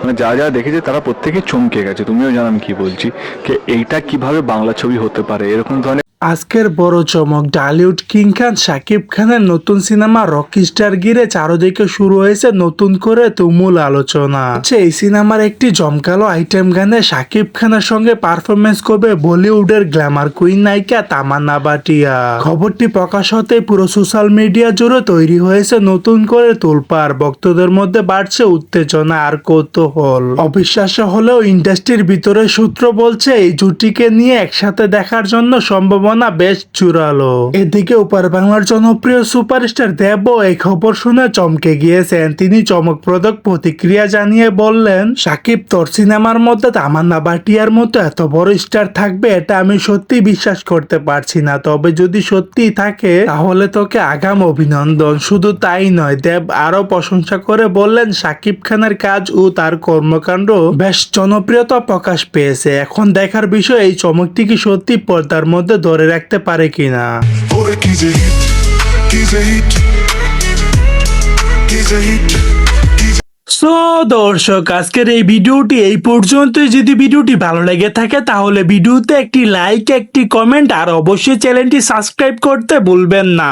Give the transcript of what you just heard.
মানে যারা যারা দেখেছে তারা প্রত্যেকে চমকে গেছে। তুমিও জানো আমি কি বলছি, যে এইটা কিভাবে বাংলা ছবি হতে পারে, এরকম ধরনের। আজকের বড় চমক, ঢালিউড কিং খান শাকিব খানের নতুন সিনেমা রকিস্টার ঘিরে চারদিকে শুরু হয়েছে নতুন করে তুমুল আলোচনা। এই সিনেমার একটি জমকালো আইটেম গানে শাকিব খানের সঙ্গে পারফরমেন্স করবে বলিউডের গ্ল্যামার কুইন নায়িকা তামান্না ভাটিয়া। খবরটি প্রকাশ হতে পুরো সোশ্যাল মিডিয়া জুড়ে তৈরি হয়েছে নতুন করে তোলপাড়। ভক্তদের মধ্যে বাড়ছে উত্তেজনা আর কৌতূহল। অবিশ্বাস্য হলেও ইন্ডাস্ট্রির ভিতরে সূত্র বলছে এই জুটিকে নিয়ে একসাথে দেখার জন্য সম্ভাবনা বেশ জোরালো। এদিকে ওপার বাংলার জনপ্রিয় সুপারস্টার দেবও এই খবর শুনে চমকে গিয়েছেন। তিনি চমকপ্রদ প্রতিক্রিয়া জানিয়ে বললেন, শাকিব, তোর সিনেমার মধ্যে তামান্না ভাটিয়ার মতো এত বড় স্টার থাকবে এটা আমি সত্যি বিশ্বাস করতে পারছি না। তবে যদি সত্যি থাকে তাহলে তোকে আগাম অভিনন্দন। শুধু তাই নয়, দেব আরো প্রশংসা করে বললেন, শাকিব খানের কাজ ও তার কর্মকাণ্ড বেশ জনপ্রিয়তা প্রকাশ পেয়েছে। এখন দেখার বিষয় এই চমকটি কি সত্যি পর্দার মধ্যে ধরে রাখতে পারে কিনা। সো দর্শক, আজকের এই ভিডিওটি এই পর্যন্ত। যদি ভিডিওটি ভালো লেগে থাকে তাহলে ভিডিওতে একটি লাইক, একটি কমেন্ট আর অবশ্যই চ্যানেলটি সাবস্ক্রাইব করতে ভুলবেন না।